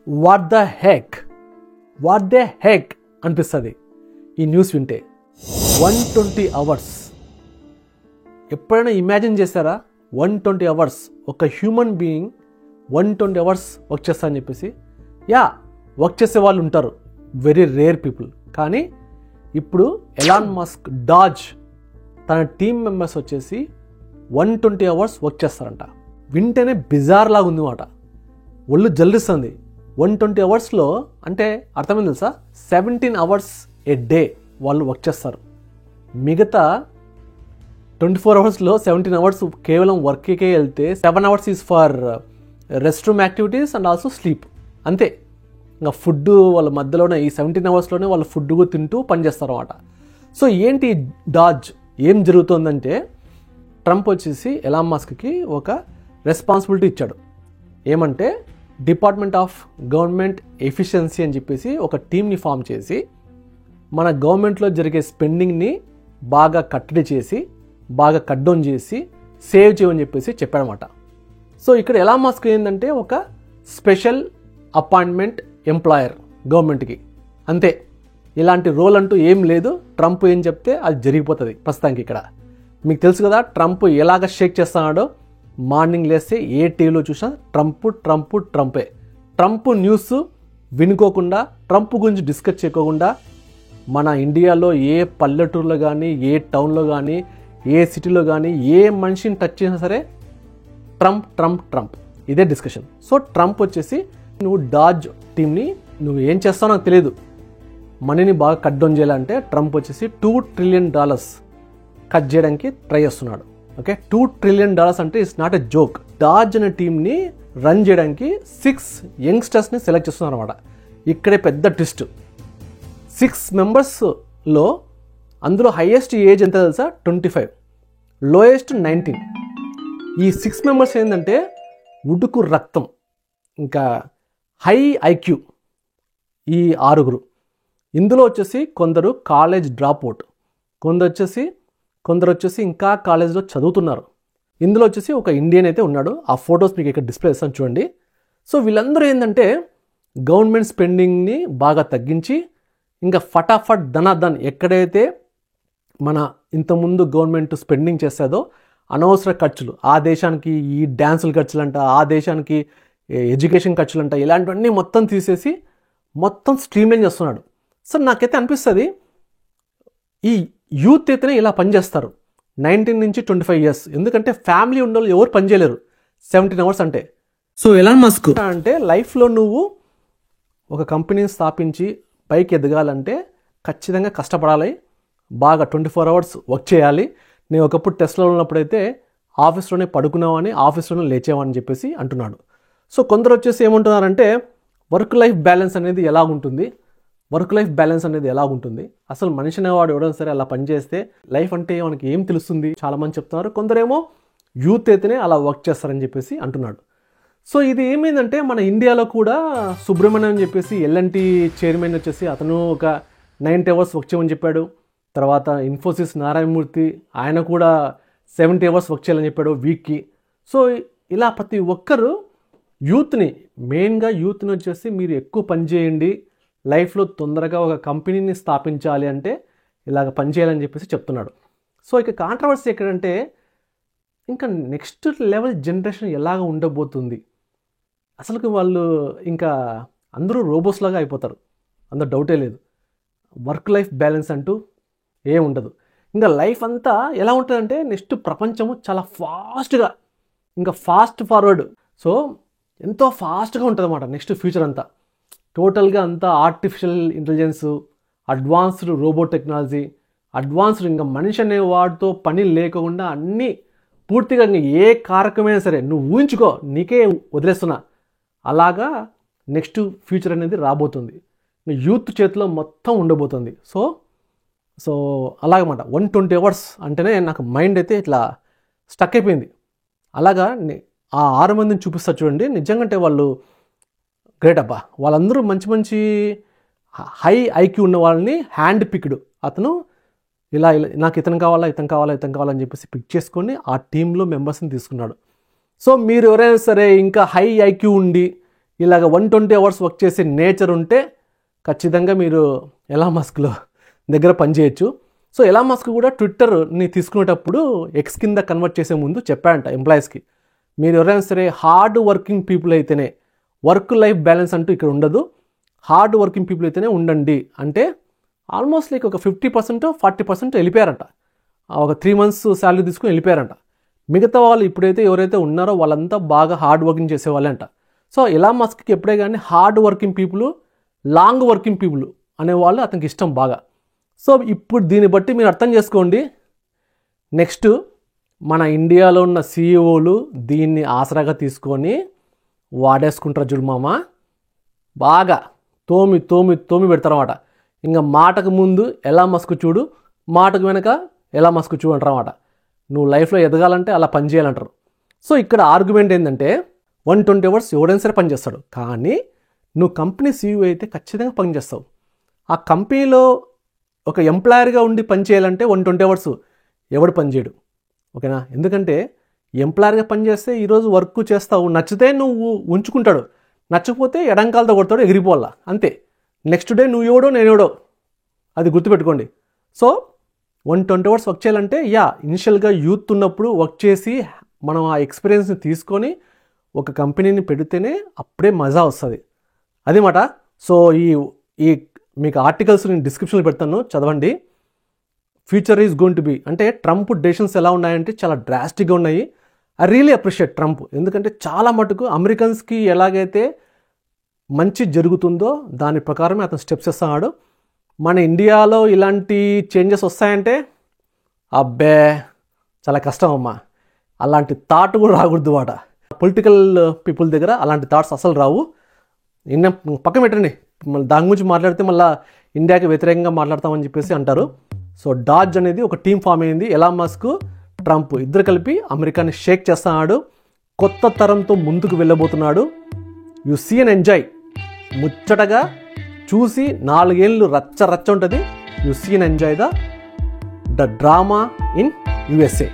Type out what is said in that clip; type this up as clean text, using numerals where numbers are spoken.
What the heck అనిపిస్తుంది ఈ news వింటే. 120 hours. ఎప్పుడైనా ఇమాజిన్ చేశారా? 120 hours ఒక హ్యూమన్ బీయింగ్ 120 hours వర్క్ చేస్తా అని చెప్పేసి. వర్క్ చేసే వాళ్ళు ఉంటారు, వెరీ రేర్ పీపుల్. కానీ ఇప్పుడు ఎలాన్ మస్క్ డాజ్ తన టీం మెంబర్స్ వచ్చేసి 120 hours వర్క్ చేస్తారంట. వింటేనే బిజార్ లాగా ఉంది మాట, ఒళ్ళు జల్లిస్తుంది. 120 hoursలో అంటే అర్థమైంది తెలుసా? 17 hours ఏ డే వాళ్ళు వర్క్ చేస్తారు. మిగతా 24 hoursలో 17 hours కేవలం వర్క్కే వెళ్తే 7 hours is for rest room activities and also sleep. అంతే. ఇంకా ఫుడ్ వాళ్ళ మధ్యలోనే ఈ 17 hoursలోనే వాళ్ళు ఫుడ్ తింటూ పనిచేస్తారు అన్నమాట. సో ఏంటి డాజ్, ఏం జరుగుతుందంటే ట్రంప్ వచ్చేసి ఎలాన్ మస్క్కి ఒక రెస్పాన్సిబిలిటీ ఇచ్చాడు. ఏమంటే డిపార్ట్మెంట్ ఆఫ్ గవర్నమెంట్ ఎఫిషియన్సీ అని చెప్పేసి ఒక టీమ్ని ఫామ్ చేసి మన గవర్నమెంట్లో జరిగే స్పెండింగ్ని బాగా కట్టడి చేసి, బాగా కట్ డౌన్ చేసి సేవ్ చేయమని చెప్పేసి చెప్పాడనమాట. సో ఇక్కడ ఎలాన్ మస్క్ ఏంటంటే ఒక స్పెషల్ అపాయింట్మెంట్ ఎంప్లాయర్ గవర్నమెంట్కి, అంతే. ఇలాంటి రోల్ అంటూ ఏం లేదు. ట్రంప్ ఏం చెప్తే అది జరిగిపోతుంది ప్రస్తుతానికి. ఇక్కడ మీకు తెలుసు కదా ట్రంప్ ఎలాగ షేక్ చేస్తున్నాడో. మార్నింగ్ లేస్తే ఏ టీవీలో చూసినా ట్రంపే. ట్రంప్ న్యూస్ వినుకోకుండా, ట్రంప్ గురించి డిస్కస్ చేయకోకుండా మన ఇండియాలో ఏ పల్లెటూరులో కానీ, ఏ టౌన్లో కానీ, ఏ సిటీలో కానీ ఏ మనిషిని టచ్ చేసినా సరే ట్రంప్ ఇదే డిస్కషన్. సో ట్రంప్ వచ్చేసి నువ్వు డాజ్ టీమ్ని నువ్వు ఏం చేస్తావో నాకు తెలియదు, మనీని బాగా కట్ డౌన్ చేయాలంటే ట్రంప్ వచ్చేసి $2 trillion కట్ చేయడానికి ట్రై చేస్తున్నాడు. ఓకే, $2 trillion అంటే ఇట్స్ నాట్ ఎ జోక్. డాజ్ అనే టీమ్ని రన్ చేయడానికి 6 యంగ్స్టర్స్ని సెలెక్ట్ చేస్తున్నారు అనమాట. ఇక్కడే పెద్ద ట్విస్ట్. 6 మెంబర్స్లో అందులో హైయెస్ట్ ఏజ్ ఎంత తెలుసా? 25, లోయెస్ట్ 19. ఈ 6 మెంబర్స్ ఏంటంటే ఉడుకు రక్తం, ఇంకా హై ఐక్యూ. ఈ 6 ఇందులో వచ్చేసి కొందరు కాలేజ్ డ్రాప్ అవుట్, కొందరు వచ్చేసి ఇంకా కాలేజ్లో చదువుతున్నారు. ఇందులో వచ్చేసి ఒక ఇండియన్ అయితే ఉన్నాడు. ఆ ఫొటోస్ మీకు ఇక్కడ డిస్ప్లే చేస్తాను చూడండి. సో వీళ్ళందరూ ఏంటంటే గవర్నమెంట్ స్పెండింగ్ని బాగా తగ్గించి ఇంకా ఫటాఫట్ ధనాధన్ ఎక్కడైతే మన ఇంతకుముందు గవర్నమెంట్ స్పెండింగ్ చేసేదో అనవసర ఖర్చులు, ఆ దేశానికి ఈ డ్యాన్సుల ఖర్చులంట, ఆ దేశానికి ఎడ్యుకేషన్ ఖర్చులంట, ఇలాంటివన్నీ మొత్తం తీసేసి మొత్తం స్ట్రీమ్లైన్ చేస్తున్నాడు. సో నాకైతే అనిపిస్తుంది ఈ యూత్ అయితేనే ఇలా పనిచేస్తారు 19 నుంచి 25 years. ఎందుకంటే ఫ్యామిలీ ఉండేవాళ్ళు ఎవరు పనిచేయలేరు 17 hours అంటే. సో ఎలాన్ మస్క్ అంటే లైఫ్లో నువ్వు ఒక కంపెనీని స్థాపించి పైకి ఎదగాలంటే ఖచ్చితంగా కష్టపడాలి, బాగా 24 hours వర్క్ చేయాలి. నేను ఒకప్పుడు టెస్ట్లో ఉన్నప్పుడైతే ఆఫీస్లోనే పడుకున్నావని, ఆఫీస్లోనే లేచేవని చెప్పేసి అంటున్నాడు. సో కొందరు వచ్చేసి ఏమంటున్నారంటే వర్క్ లైఫ్ బ్యాలెన్స్ అనేది ఎలా ఉంటుంది, అసలు మనిషి అనేవాడు ఎవడైనా సరే అలా పనిచేస్తే లైఫ్ అంటే మనకి ఏం తెలుస్తుంది చాలామంది చెప్తున్నారు. కొందరేమో యూత్ అయితేనే అలా వర్క్ చేస్తారని చెప్పేసి అంటున్నాడు. సో ఇది ఏమైందంటే మన ఇండియాలో కూడా సుబ్రహ్మణ్యం అని చెప్పేసి ఎల్ఎన్టీ చైర్మన్ వచ్చేసి అతను ఒక 90 hours వర్క్ చేయమని చెప్పాడు. తర్వాత ఇన్ఫోసిస్ నారాయణమూర్తి ఆయన కూడా 70 hours వర్క్ చేయాలని చెప్పాడు వీక్కి. సో ఇలా ప్రతి ఒక్కరు మెయిన్గా యూత్ని వచ్చేసి మీరు ఎక్కువ పని చేయండి, లైఫ్లో తొందరగా ఒక కంపెనీని స్థాపించాలి అంటే ఇలాగ పనిచేయాలని చెప్పేసి చెప్తున్నాడు. సో ఇక కాంట్రవర్సీ ఎక్కడంటే ఇంకా నెక్స్ట్ లెవెల్ జనరేషన్ ఎలాగ ఉండబోతుంది, అసలుకి వాళ్ళు ఇంకా అందరూ రోబోస్ లాగా అయిపోతారు, అందులో డౌటే లేదు. వర్క్ లైఫ్ బ్యాలెన్స్ అంటూ ఏం ఉండదు. ఇంకా లైఫ్ అంతా ఎలా ఉంటుందంటే నెక్స్ట్ ప్రపంచము చాలా ఫాస్ట్గా, ఇంకా ఫాస్ట్ ఫార్వర్డ్, సో ఎంతో ఫాస్ట్గా ఉంటుంది అన్నమాట నెక్స్ట్ ఫ్యూచర్ అంతా. టోటల్గా అంతా artificial intelligence, advanced robo technology, advanced ఇంకా మనిషి అనే వాడితో పని లేకుండా అన్నీ పూర్తిగా ఇంకా ఏ కారకమైనా సరే నువ్వు ఊహించుకో, నీకే వదిలేస్తున్నా, అలాగా నెక్స్ట్ ఫ్యూచర్ అనేది రాబోతుంది. యూత్ చేతిలో మొత్తం ఉండబోతుంది. సో అలాగమాట 120 hours అంటేనే నాకు మైండ్ అయితే ఇట్లా స్టక్ అయిపోయింది. అలాగా ఆ 6 మందిని చూపిస్తా చూడండి, నిజంగా వాళ్ళు గ్రేట్ అబ్బా. వాళ్ళందరూ మంచి హై ఐక్యూ ఉన్న వాళ్ళని హ్యాండ్ పిక్డ్, అతను ఇలా నాకు ఇతను కావాలని చెప్పేసి పిక్ చేసుకొని ఆ టీంలో మెంబర్స్ని తీసుకున్నాడు. సో మీరు ఎవరైనా సరే ఇంకా హై ఐక్యూ ఉండి ఇలాగ 120 అవర్స్ వర్క్ చేసే నేచర్ ఉంటే ఖచ్చితంగా మీరు ఎలాన్ మస్క్లో దగ్గర పనిచేయచ్చు. సో ఎలాన్ మస్క్ కూడా ట్విట్టర్ని తీసుకునేటప్పుడు ఎక్స్ కింద కన్వర్ట్ చేసే ముందు చెప్పాడంట ఎంప్లాయీస్కి, మీరు ఎవరైనా సరే హార్డ్ వర్కింగ్ పీపుల్ అయితేనే, వర్క్ లైఫ్ బ్యాలెన్స్ అంటూ ఇక్కడ ఉండదు, హార్డ్ వర్కింగ్ పీపుల్ అయితేనే ఉండండి అంటే ఆల్మోస్ట్ లైక్ ఒక 50% 40% వెళ్ళిపోయారంట. ఒక 3 months శాలరీ తీసుకుని వెళ్ళిపోయారంట. మిగతా వాళ్ళు ఇప్పుడైతే ఎవరైతే ఉన్నారో వాళ్ళంతా బాగా హార్డ్ వర్కింగ్ చేసేవాళ్ళే అంట. సో ఎలాన్ మస్క్కి ఎప్పుడే కానీ hard working people, long working people అనేవాళ్ళు అతనికి ఇష్టం బాగా. సో ఇప్పుడు దీన్ని బట్టి మీరు అర్థం చేసుకోండి, నెక్స్ట్ మన ఇండియాలో ఉన్న సీఈఓలు దీన్ని ఆసరాగా తీసుకొని వాడేసుకుంటారు చూడు మామ, బాగా తోమి తోమి తోమి పెడతారన్నమాట. ఇంకా మాటకు ముందు ఎలాన్ మస్క్ చూడు, మాటకు వెనక ఎలాన్ మస్క్ చూడు అంటారన్నమాట. నువ్వు లైఫ్లో ఎదగాలంటే అలా పని చేయాలంటారు. సో ఇక్కడ ఆర్గ్యుమెంట్ ఏంటంటే 120 అవర్స్ ఎవడైనా సరే పనిచేస్తాడు, కానీ నువ్వు కంపెనీ సీఈఓ అయితే ఖచ్చితంగా పనిచేస్తావు. ఆ కంపెనీలో ఒక ఎంప్లాయర్గా ఉండి పని చేయాలంటే 120 అవర్స్ ఎవడు పనిచేయడు, ఓకేనా? ఎందుకంటే ఎంప్లాయర్గా పనిచేస్తే ఈరోజు వర్క్ చేస్తావు, నచ్చితే నువ్వు ఉంచుకుంటాడు, నచ్చకపోతే ఎడంకాలతో కొడతాడు, ఎగిరిపోవాలా అంతే. నెక్స్ట్ డే నువ్వు ఎవడో నేను ఎవడో, అది గుర్తుపెట్టుకోండి. సో 120 అవర్స్ వర్క్ చేయాలంటే ఇనిషియల్గా యూత్ ఉన్నప్పుడు వర్క్ చేసి మనం ఆ ఎక్స్పీరియన్స్ని తీసుకొని ఒక కంపెనీని పెడితేనే అప్పుడే మజా వస్తుంది, అదేమాట. సో ఈ మీకు ఆర్టికల్స్ నేను డిస్క్రిప్షన్లో పెడతాను, చదవండి. Future is going to be అంటే ట్రంప్ డెసిషన్స్ ఎలా ఉన్నాయంటే చాలా డ్రాస్టిక్గా ఉన్నాయి. ఐ రియలీ అప్రిషియేట్ ట్రంప్, ఎందుకంటే చాలా మటుకు అమెరికన్స్కి ఎలాగైతే మంచి జరుగుతుందో దాని ప్రకారమే అతను స్టెప్స్ ఇస్తున్నాడు. మన ఇండియాలో ఇలాంటి చేంజెస్ వస్తాయంటే అబ్బే చాలా కష్టం అమ్మా. అలాంటి థాట్ కూడా రాకూడదు వాట. పొలిటికల్ పీపుల్ దగ్గర అలాంటి థాట్స్ అసలు రావు. పక్కన పెట్టండి, మళ్ళీ దాని గురించి మాట్లాడితే మళ్ళీ ఇండియాకి వ్యతిరేకంగా మాట్లాడతామని చెప్పేసి అంటారు. సో డాజ్ అనేది ఒక టీం ఫామ్ అయింది. ఎలాన్ మస్క్, ట్రంప్ ఇద్దరు కలిపి అమెరికాని షేక్ చేస్తున్నాడు, కొత్త తరంతో ముందుకు వెళ్ళబోతున్నాడు. యు సీ అండ్ ఎంజాయ్, ముచ్చటగా చూసి 4 ఏళ్ళు రచ్చ రచ్చ ఉంటుంది. You see and enjoy the drama in USA.